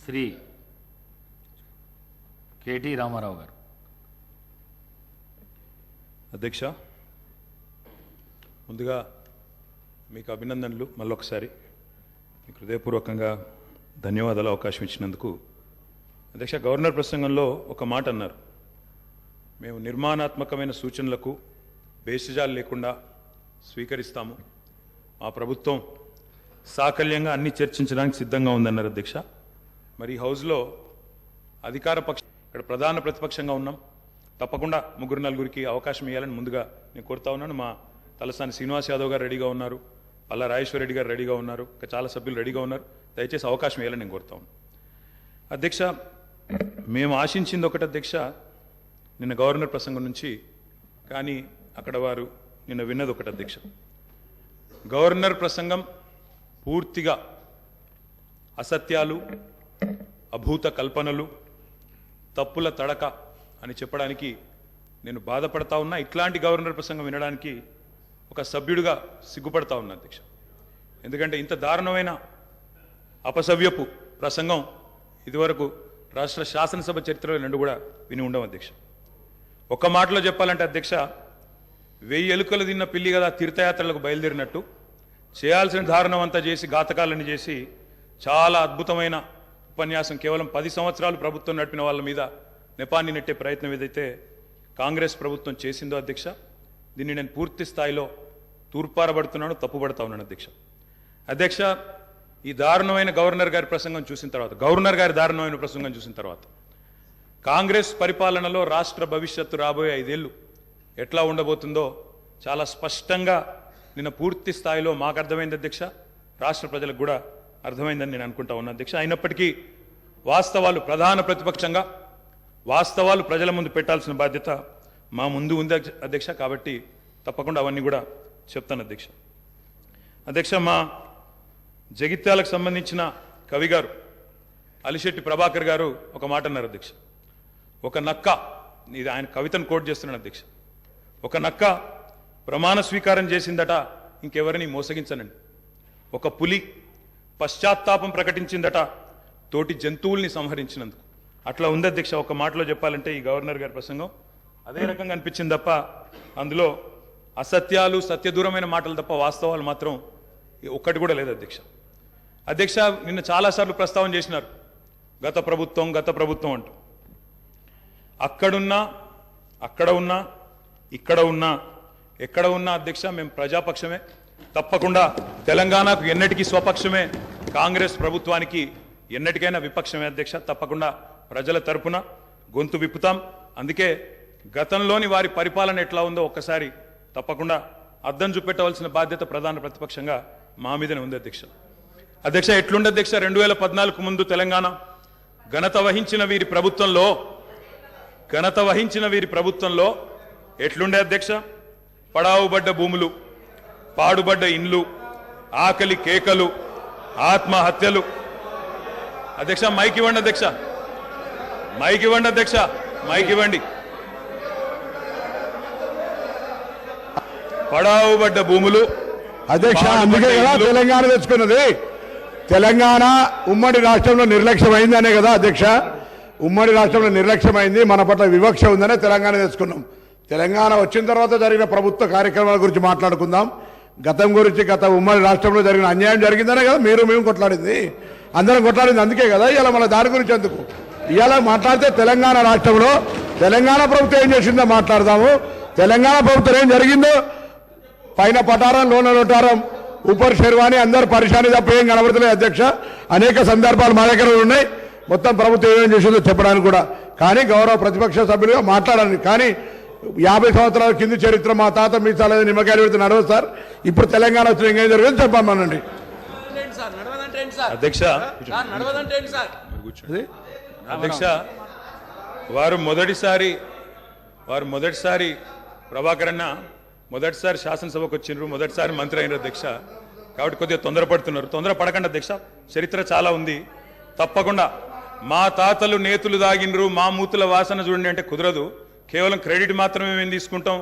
Shri KT Ramarao గారు. అధ్యక్ష, ముందుగా మీకు అభినందనలు. మళ్ళొకసారి మీకు హృదయపూర్వకంగా ధన్యవాదాలు అవకాశం ఇచ్చినందుకు. అధ్యక్ష, గవర్నర్ ప్రసంగంలో ఒక మాట అన్నారు, మేము నిర్మాణాత్మకమైన సూచనలకు బేసిజాలు లేకుండా స్వీకరిస్తాము, మా ప్రభుత్వం సాకల్యంగా అన్ని చర్చించడానికి సిద్ధంగా ఉందన్నారు. అధ్యక్ష, మరి హౌస్లో అధికార పక్షం, ఇక్కడ ప్రధాన ప్రతిపక్షంగా ఉన్నాం, తప్పకుండా ముగ్గురు నలుగురికి అవకాశం ఇవ్వాలని ముందుగా నేను కోరుతా ఉన్నాను. మా తలసాని శ్రీనివాస్ యాదవ్ గారు రెడీగా ఉన్నారు, పల్లా రాజేశ్వర రెడ్డి గారు రెడీగా ఉన్నారు, ఇంకా చాలా సభ్యులు రెడీగా ఉన్నారు. దయచేసి అవకాశం ఇవ్వాలని నేను కోరుతా ఉన్నాను. అధ్యక్ష, మేము ఆశించింది ఒకటి అధ్యక్ష, నిన్న గవర్నర్ ప్రసంగం నుంచి, కానీ అక్కడ వారు నిన్న విన్నది ఒకటి అధ్యక్ష. గవర్నర్ ప్రసంగం పూర్తిగా అసత్యాలు, అభూత కల్పనలు, తప్పుల తడక అని చెప్పడానికి నేను బాధపడతా ఉన్నా. ఇట్లాంటి గవర్నర్ ప్రసంగం వినడానికి ఒక సభ్యుడిగా సిగ్గుపడతా ఉన్నా అధ్యక్ష. ఎందుకంటే ఇంత దారుణమైన అపసవ్యపు ప్రసంగం ఇదివరకు రాష్ట్ర శాసనసభ చరిత్రలో రెండు కూడా విని ఉండవు అధ్యక్ష. ఒక్క మాటలో చెప్పాలంటే అధ్యక్ష, 1000 ఎలుకలు తిన్న పిల్లి కదా తీర్థయాత్రలకు బయలుదేరినట్టు చేయాల్సిన దారుణం అంతా చేసి, ఘాతకాలని చేసి, చాలా అద్భుతమైన ఉపన్యాసం కేవలం 10 సంవత్సరాలు ప్రభుత్వం నడిపిన వాళ్ళ మీద నెపాన్ని నెట్టే ప్రయత్నం ఏదైతే కాంగ్రెస్ ప్రభుత్వం చేసిందో అధ్యక్ష, దీన్ని నేను పూర్తి స్థాయిలో తూర్పారబడుతున్నాను, తప్పుపడతా ఉన్నాను అధ్యక్ష. అధ్యక్ష, ఈ దారుణమైన గవర్నర్ గారి ప్రసంగం చూసిన తర్వాత, గవర్నర్ గారి దారుణమైన ప్రసంగం చూసిన తర్వాత, కాంగ్రెస్ పరిపాలనలో రాష్ట్ర భవిష్యత్తు రాబోయే 5 ఏళ్ళు ఎట్లా ఉండబోతుందో చాలా స్పష్టంగా నిన్న పూర్తి స్థాయిలో మాకు అర్థమైంది అధ్యక్ష, రాష్ట్ర ప్రజలకు కూడా అర్థమైందని నేను అనుకుంటా ఉన్నా అధ్యక్ష. అయినప్పటికీ వాస్తవాలు, ప్రధాన ప్రతిపక్షంగా వాస్తవాలు ప్రజల ముందు పెట్టాల్సిన బాధ్యత మా ముందు ఉంది అధ్యక్ష. కాబట్టి తప్పకుండా అవన్నీ కూడా చెప్తాను అధ్యక్ష. అధ్యక్ష, మా జగిత్యాలకు సంబంధించిన కవి గారు అలిశెట్టి ప్రభాకర్ గారు ఒక మాట అన్నారు అధ్యక్ష. ఒక నక్క, ఇది ఆయన కవితను కోట్ చేస్తున్నాను అధ్యక్ష, ఒక నక్క ప్రమాణ స్వీకారం చేసిందట ఇంకెవరిని మోసగించనండి. ఒక పులి పశ్చాత్తాపం ప్రకటించిందట తోటి జంతువుల్ని సంహరించినందుకు. అట్లా ఉంది అధ్యక్ష. ఒక మాటలో చెప్పాలంటే ఈ గవర్నర్ గారి ప్రసంగం అదే రకంగా అనిపించింది తప్ప అందులో అసత్యాలు, సత్యదూరమైన మాటలు తప్ప వాస్తవాలు మాత్రం ఒక్కటి కూడా లేదు అధ్యక్ష. అధ్యక్ష, నిన్న చాలాసార్లు ప్రస్తావన చేసినారు గత ప్రభుత్వం అంటూ. అక్కడున్నా, అక్కడ ఉన్నా, ఇక్కడ ఉన్నా, ఎక్కడ ఉన్నా అధ్యక్ష మేము ప్రజాపక్షమే. తప్పకుండా తెలంగాణకు ఎన్నటికీ స్వపక్షమే, కాంగ్రెస్ ప్రభుత్వానికి ఎన్నటికైనా విపక్షమే అధ్యక్ష. తప్పకుండా ప్రజల తరపున గొంతు విప్పుతాం. అందుకే గతంలోని వారి పరిపాలన ఎట్లా ఉందో ఒక్కసారి తప్పకుండా అద్దం చూపెట్టవలసిన బాధ్యత ప్రధాన ప్రతిపక్షంగా మా మీదనే ఉంది అధ్యక్ష. అధ్యక్ష, ఎట్లుండే అధ్యక్ష 2014 ముందు తెలంగాణ ఘనత వహించిన వీరి ప్రభుత్వంలో ఎట్లుండే అధ్యక్ష? పడావుబడ్డ భూములు, పాడుబడ్డ ఇండ్లు, ఆకలి కేకలు, ఆత్మహత్యలు. అధ్యక్ష, మైక్ ఇవ్వండి అధ్యక్ష, మైక్ ఇవ్వండి అధ్యక్ష, మైక్ ఇవ్వండి. పడావుబడ్డ భూములు అధ్యక్ష, అందుకే కదా తెలంగాణ తెచ్చుకున్నది. తెలంగాణ ఉమ్మడి రాష్ట్రంలో నిర్లక్ష్యమైందనే కదా అధ్యక్ష, ఉమ్మడి రాష్ట్రంలో నిర్లక్ష్యమైంది, మన పట్ల వివక్ష ఉందనే తెలంగాణ తెచ్చుకున్నాం. తెలంగాణ వచ్చిన తర్వాత జరిగిన ప్రభుత్వ కార్యక్రమాల గురించి మాట్లాడుకుందాం. గతం గురించి, గత ఉమ్మడి రాష్ట్రంలో జరిగిన అన్యాయం జరిగిందనే కదా మేము కొట్లాడింది, అందరం కొట్లాడింది. అందుకే కదా ఇవాళ మన దాని గురించి ఎందుకు ఇవాళ మాట్లాడితే తెలంగాణ రాష్ట్రంలో తెలంగాణ ప్రభుత్వం ఏం చేసిందో మాట్లాడదాము. తెలంగాణ ప్రభుత్వం ఏం జరిగిందో, పైన పటారం, లోన లోటారం, ఉపర్ శర్వాణి, అందరు పరిశాని తప్ప ఏం కనబడతలేదు అధ్యక్ష. అనేక సందర్భాలు మా దగ్గర ఉన్నాయి, మొత్తం ప్రభుత్వం ఏమేం చేసిందో చెప్పడానికి కూడా. కానీ గౌరవ ప్రతిపక్ష సభ్యులుగా మాట్లాడాలి. కానీ 50 సంవత్సరాల కింది చరిత్ర, మా తాత మీ చాలా నిమ్మకాయలు పెడితే నడవదు సార్. ఇప్పుడు తెలంగాణ వచ్చిన ఇంకేం జరిగింది చెప్పమనండి అధ్యక్ష. అధ్యక్ష, వారు మొదటిసారి ప్రభాకర్ అన్న మొదటిసారి శాసనసభకు వచ్చిండ్రు, మొదటిసారి మంత్రి అయినారు అధ్యక్ష. కాబట్టి కొద్దిగా తొందరపడుతున్నారు. తొందరపడకండి అధ్యక్ష, చరిత్ర చాలా ఉంది. తప్పకుండా మా తాతలు నేతులు దాగినరు, మా మూతుల వాసన చూడండి అంటే కుదరదు. కేవలం క్రెడిట్ మాత్రమే మేము తీసుకుంటాం.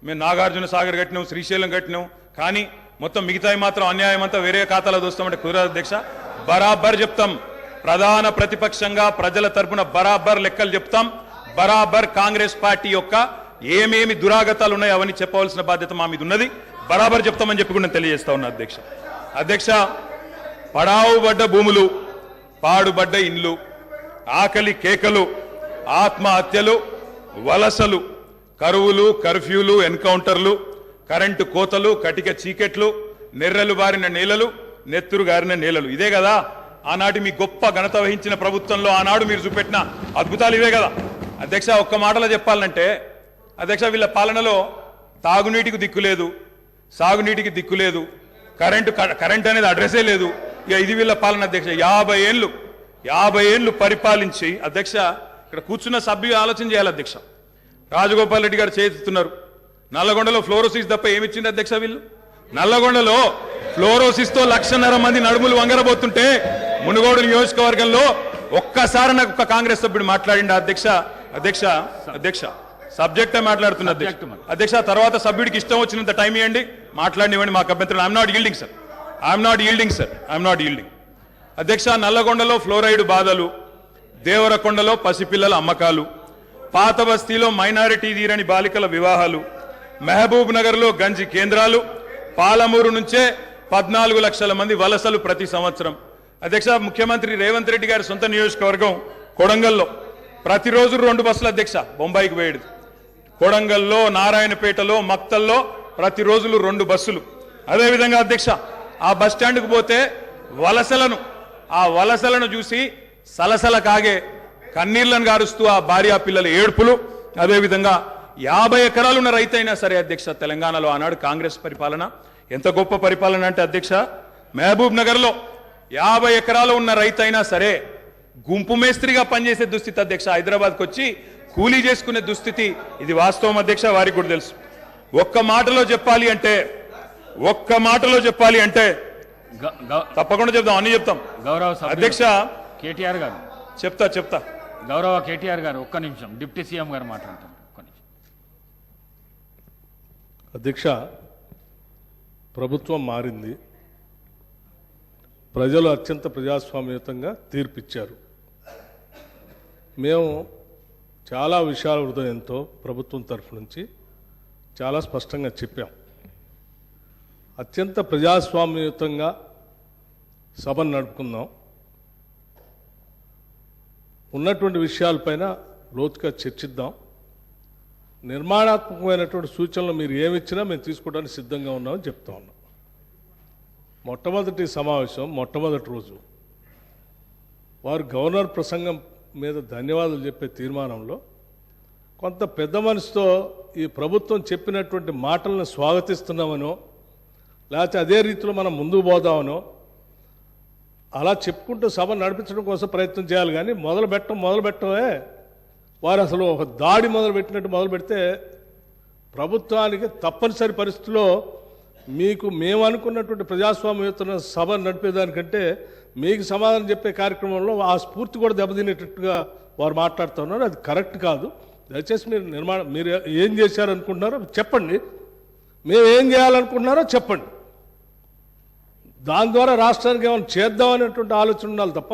మేము నాగార్జున సాగర్ కట్టినాం, శ్రీశైలం కట్టినాం, కానీ మొత్తం మిగతాయి మాత్రం అన్యాయం అంతా వేరే ఖాతాలో దోస్తామంటే కుదరదు అధ్యక్ష. బరాబర్ చెప్తాం, ప్రధాన ప్రతిపక్షంగా ప్రజల తరపున బరాబర్ లెక్కలు చెప్తాం. బరాబర్ కాంగ్రెస్ పార్టీ యొక్క ఏమేమి దురాగతాలు ఉన్నాయో అవన్నీ చెప్పవలసిన బాధ్యత మా మీద ఉన్నది. బరాబర్ చెప్తామని చెప్పి కూడా నేను తెలియజేస్తా ఉన్నా అధ్యక్ష. పడావుబడ్డ భూములు, పాడుబడ్డ ఇండ్లు, ఆకలి కేకలు, ఆత్మహత్యలు, వలసలు, కరువులు, కర్ఫ్యూలు, ఎన్కౌంటర్లు, కరెంటు కోతలు, కటిక చీకెట్లు, నెర్రెలు బారిన నేలలు, నెత్తురు గారిన నేలలు. ఇదే కదా ఆనాటి మీ గొప్ప ఘనత వహించిన ప్రభుత్వంలో ఆనాడు మీరు చూపెట్టిన అద్భుతాలు ఇవే కదా అధ్యక్ష. ఒక్క మాటలో చెప్పాలంటే అధ్యక్ష, వీళ్ళ పాలనలో తాగునీటికి దిక్కులేదు, సాగునీటికి దిక్కులేదు, కరెంట్ అనేది అడ్రస్సే లేదు. ఇక ఇది వీళ్ళ పాలన అధ్యక్ష. 50 ఏళ్ళు పరిపాలించి అధ్యక్ష, ఇక్కడ కూర్చున్న సభ్యులు ఆలోచన చేయాలి అధ్యక్ష. రాజగోపాల్ రెడ్డి గారు చేతున్నారు. నల్లగొండలో ఫ్లోరోసిస్ తప్ప ఏమిచ్చింది అధ్యక్ష వీళ్ళు? నల్లగొండలో ఫ్లోరోసిస్ తో 1,50,000 మంది నడుములు వంగరబోతుంటే మునుగోడు నియోజకవర్గంలో ఒక్కసారి నాకు ఒక కాంగ్రెస్ సభ్యుడు మాట్లాడిండు అధ్యక్ష. సబ్జెక్టే మాట్లాడుతున్నా అధ్యక్ష. తర్వాత సభ్యుడికి ఇష్టం వచ్చినంత టైం ఇవ్వండి, మాట్లాడినివ్వండి, మాకు అభ్యంతరం. ఐఎమ్ నాట్ ఈల్డింగ్ అధ్యక్ష. నల్లగొండలో ఫ్లోరైడ్ బాధలు, దేవరకొండలో పసిపిల్లల అమ్మకాలు, పాత బస్తీలో మైనారిటీ తీరని బాలికల వివాహాలు, మహబూబ్ నగర్ లో గంజి కేంద్రాలు, పాలమూరు నుంచే 14 లక్షల మంది వలసలు ప్రతి సంవత్సరం. అధ్యక్ష, ముఖ్యమంత్రి రేవంత్ రెడ్డి గారి సొంత నియోజకవర్గం కొడంగల్లో ప్రతిరోజు 2 బస్సులు అధ్యక్ష బొంబాయికి పోయేది. కొడంగల్లో, నారాయణపేటలో, మక్తల్లో ప్రతిరోజు 2 బస్సులు. అదేవిధంగా అధ్యక్ష, ఆ బస్ స్టాండ్కు పోతే ఆ వలసలను చూసి సలసల కాగే కన్నీళ్లను గారుస్తూ ఆ భార్య పిల్లల ఏడుపులు. అదేవిధంగా 50 ఎకరాలున్న రైతైనా సరే అధ్యక్ష, తెలంగాణలో ఆనాడు కాంగ్రెస్ పరిపాలన ఎంత గొప్ప పరిపాలన అంటే అధ్యక్ష, మహబూబ్ నగర్ లో 50 ఎకరాలు ఉన్న రైతైనా సరే గుంపు మేస్త్రిగా పనిచేసే దుస్థితి అధ్యక్ష. హైదరాబాద్కి వచ్చి కూలీ చేసుకునే దుస్థితి. ఇది వాస్తవం అధ్యక్ష, వారికి కూడా తెలుసు. ఒక్క మాటలో చెప్పాలి అంటే తప్పకుండా చెప్తాం, అన్ని చెప్తాం. గౌరవ అధ్యక్ష కేటీఆర్ గారు చెప్తా గౌరవ కేటీఆర్ గారు ఒక్క నిమిషం, డిప్యూటీ సీఎం గారు మాట్లాడతారు. ఒక్క నిమిషం అధ్యక్ష. ప్రభుత్వం మారింది, ప్రజలు అత్యంత ప్రజాస్వామ్యయుతంగా తీర్పిచ్చారు. మేము చాలా విషయాల హృదయంతో ప్రభుత్వం తరఫు నుంచి చాలా స్పష్టంగా చెప్పాం. అత్యంత ప్రజాస్వామ్యయుతంగా సభను నడుపుకుందాం, ఉన్నటువంటి విషయాలపైన లోతుగా చర్చిద్దాం, నిర్మాణాత్మకమైనటువంటి సూచనలు మీరు ఏమిచ్చినా మేము తీసుకోవడానికి సిద్ధంగా ఉన్నామని చెప్తా ఉన్నాం. మొట్టమొదటి సమావేశం, మొట్టమొదటి రోజు వారు గవర్నర్ ప్రసంగం మీద ధన్యవాదాలు చెప్పే తీర్మానంలో కొంత పెద్ద మనసుతో ఈ ప్రభుత్వం చెప్పినటువంటి మాటలను స్వాగతిస్తున్నామనో, లేకపోతే అదే రీతిలో మనం ముందుకు పోదామనో అలా చెప్పుకుంటూ సభ నడిపించడం కోసం ప్రయత్నం చేయాలి. కానీ మొదలు పెట్టమే వారు అసలు ఒక దాడి మొదలు పెడితే ప్రభుత్వానికి తప్పనిసరి పరిస్థితుల్లో మీకు మేము అనుకున్నటువంటి ప్రజాస్వామ్యయుత సభ నడిపేదానికంటే మీకు సమాధానం చెప్పే కార్యక్రమంలో ఆ స్ఫూర్తి కూడా దెబ్బతినేటట్టుగా వారు మాట్లాడుతున్నారు. అది కరెక్ట్ కాదు. దయచేసి మీరు ఏం చేశారనుకుంటున్నారో చెప్పండి, మేము ఏం చేయాలనుకుంటున్నారో చెప్పండి. దాని ద్వారా రాష్ట్రానికి ఏమైనా చేద్దామనేటువంటి ఆలోచన ఉండాలి తప్ప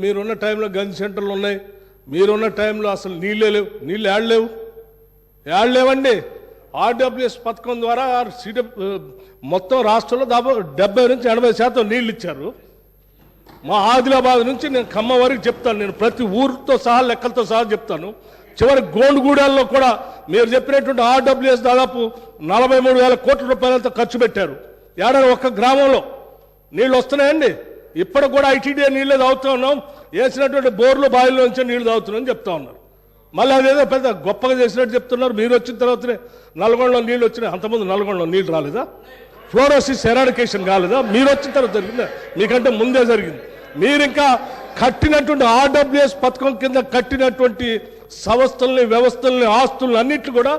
మీరున్న టైంలో గన్ సెంటర్లు ఉన్నాయి, మీరున్న టైంలో అసలు నీళ్ళే లేవు. నీళ్ళు ఏడలేవండి. ఆర్డబ్ల్యూఎస్ పథకం ద్వారా మొత్తం రాష్ట్రంలో దాదాపు 70 నుంచి 80% నీళ్ళు ఇచ్చారు. మా ఆదిలాబాద్ నుంచి నేను ఖమ్మం వరకు చెప్తాను, నేను ప్రతి ఊరితో సహా లెక్కలతో సహా చెప్తాను. చివరి గోండుగూడెల్లో కూడా మీరు చెప్పినటువంటి ఆర్డబ్ల్యూఎస్ దాదాపు 43,000 కోట్ల రూపాయలతో ఖర్చు పెట్టారు. ఏడాది ఒక్క గ్రామంలో నీళ్ళు వస్తున్నాయండి. ఇప్పటికి కూడా ఐటీడీ నీళ్ళే తాగుతూ ఉన్నాం, వేసినటువంటి బోర్లు బావిలో నుంచి నీళ్లు తాగుతున్నామని చెప్తా ఉన్నారు. మళ్ళీ అదేదో పెద్ద గొప్పగా చేసినట్టు చెప్తున్నారు. మీరు వచ్చిన తర్వాతనే నల్గొండలో నీళ్ళు వచ్చినాయి, అంతకుముందు నల్గొండలో నీళ్ళు రాలేదా? ఫ్లోరోసిస్ ఎరాడికేషన్ కాలేదా? మీరు వచ్చిన తర్వాత జరిగిందా? మీకంటే ముందే జరిగింది. మీరు ఇంకా కట్టినటువంటి ఆర్డబ్ల్యూఎస్ పథకం కింద కట్టినటువంటి సంస్థల్ని, వ్యవస్థల్ని, ఆస్తుల్ని అన్నింటినీ కూడా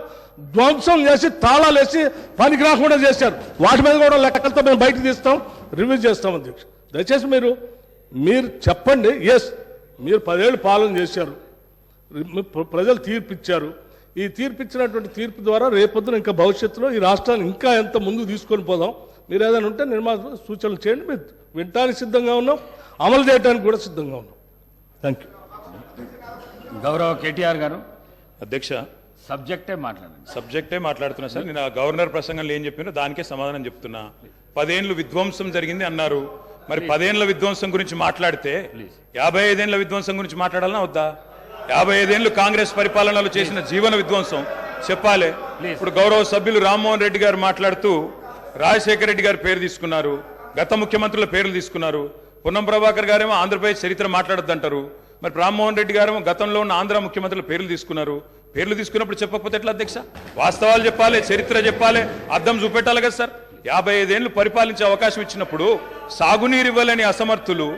ధ్వంసం చేసి తాళాలు వేసి పనికి రాకుండా చేశారు. వాటి మీద కూడా లెక్కలతో మేము బయటకు తీస్తాం, రివ్యూ చేస్తాం. అధ్యక్ష, దయచేసి మీరు చెప్పండి. ఎస్, మీరు 10 ఏళ్ళు పాలన చేశారు, ప్రజలు తీర్పిచ్చారు. ఈ తీర్పిచ్చినటువంటి తీర్పు ద్వారా రేపొద్దున ఇంకా భవిష్యత్తులో ఈ రాష్ట్రాన్ని ఇంకా ఎంత ముందుకు తీసుకొని పోదాం. మీరు ఏదైనా ఉంటే సూచనలు చేయండి, మీరు వినటానికి సిద్ధంగా ఉన్నాం. అమలు చేయడానికి కూడా సిద్ధంగా ఉన్నాం. Thank you. గౌరవ కేటీఆర్ గారు అధ్యక్ష సబ్జెక్టే మాట్లాడండి. సబ్జెక్టే మాట్లాడుతున్నా సార్. నేను ఆ గవర్నర్ ప్రసంగంలో ఏం చెప్పినో దానికే సమాధానం చెప్తున్నా. 10 ఏళ్ళు విధ్వంసం జరిగింది అన్నారు. మరి 10 ఏళ్ల విధ్వంసం గురించి మాట్లాడితే 55 ఏళ్ల విధ్వంసం గురించి మాట్లాడాలన్నా వద్దా? 55 ఏళ్లు కాంగ్రెస్ పరిపాలనలో చేసిన జీవన విధ్వంసం చెప్పాలి. ఇప్పుడు గౌరవ సభ్యులు రామ్మోహన్ రెడ్డి గారు మాట్లాడుతూ రాజశేఖర రెడ్డి గారి పేరు తీసుకున్నారు, గత ముఖ్యమంత్రుల పేర్లు తీసుకున్నారు. పొన్నం ప్రభాకర్ గారేమో ఆంధ్రప్రదేశ్ చరిత్ర మాట్లాడొద్దంటారు. మరి రామ్మోహన్ రెడ్డి గారేమో గతంలో ఉన్న ఆంధ్ర ముఖ్యమంత్రుల పేర్లు తీసుకున్నారు. పేర్లు తీసుకున్నప్పుడు చెప్పకపోతే ఎట్లా అధ్యక్ష? వాస్తవాలు చెప్పాలి, చరిత్ర చెప్పాలి, అద్దం చూపెట్టాలి కదా సార్. 55 ఏళ్లు పరిపాలించే అవకాశం ఇచ్చినప్పుడు సాగునీరు ఇవ్వలేని అసమర్థులు,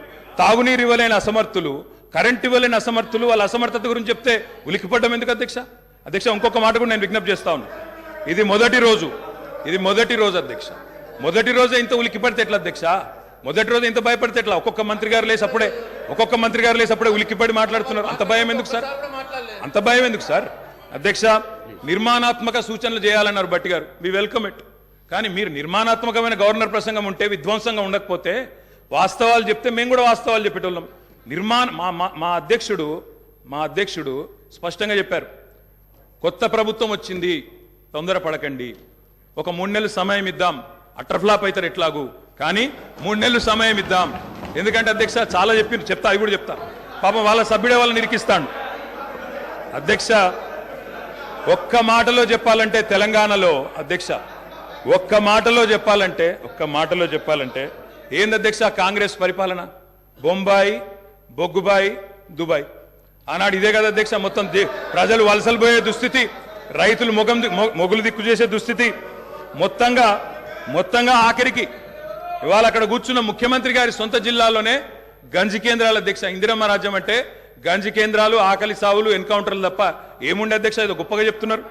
తాగునీరు ఇవ్వలేని అసమర్థులు, కరెంట్ ఇవ్వలేని అసమర్థులు వాళ్ళ అసమర్థత గురించి చెప్తే ఉలికిపడ్డం ఎందుకు అధ్యక్ష? అధ్యక్ష ఇంకొక మాట కూడా నేను విజ్ఞప్తి చేస్తా ఉన్నాను. ఇది మొదటి రోజు అధ్యక్ష. మొదటి రోజే ఇంత ఉలికిపడితే ఎట్లా అధ్యక్ష? మొదటి రోజు ఇంత భయపడితే ఎట్లా? ఒక్కొక్క మంత్రి గారు లేసి అప్పుడే ఉలికిపడి మాట్లాడుతున్నారు. అంత భయం ఎందుకు సార్? అంత భయం ఎందుకు సార్? అధ్యక్ష నిర్మాణాత్మక సూచనలు చేయాలన్నారు భట్టి గారు, వి వెల్కమ్ ఇట్. కానీ మీరు నిర్మాణాత్మకమైన గవర్నర్ ప్రసంగం ఉంటే, విధ్వంసంగా ఉండకపోతే వాస్తవాలు చెప్తే మేము కూడా వాస్తవాలు చెప్పేటోళ్ళం. మా అధ్యక్షుడు స్పష్టంగా చెప్పారు, కొత్త ప్రభుత్వం వచ్చింది, తొందరపడకండి, ఒక 3 నెలలు సమయం ఇద్దాం, అట్రఫ్లాప్ అవుతారు ఎట్లాగూ, కానీ 3 నెలలు సమయం ఇద్దాం. ఎందుకంటే అధ్యక్ష చాలా చెప్తా, అవి కూడా చెప్తా. పాపం వాళ్ళ సభ్యుడే వాళ్ళని నిరికిస్తాడు. అధ్యక్ష ఒక్క మాటలో చెప్పాలంటే తెలంగాణలో అధ్యక్ష ఒక్క మాటలో చెప్పాలంటే ఏంది అధ్యక్ష కాంగ్రెస్ పరిపాలన? బొంబాయి, బొగ్గుబాయి, దుబాయ్. ఆనాడు ఇదే కదా అధ్యక్ష. మొత్తం ప్రజలు వలసలు పోయే దుస్థితి, రైతులు మొగులు దిక్కు చేసే దుస్థితి, మొత్తంగా ఆఖరికి ఇవాళ అక్కడ కూర్చున్న ముఖ్యమంత్రి గారి సొంత జిల్లాలోనే గంజి కేంద్రాల అధ్యక్ష. ఇందిరమ్మ రాజ్యం అంటే గంజి కేంద్రాలు, ఆకలి సావులు, ఎన్కౌంటర్లు తప్ప ఏముండే అధ్యక్ష? ఏదో గొప్పగా చెప్తున్నారు.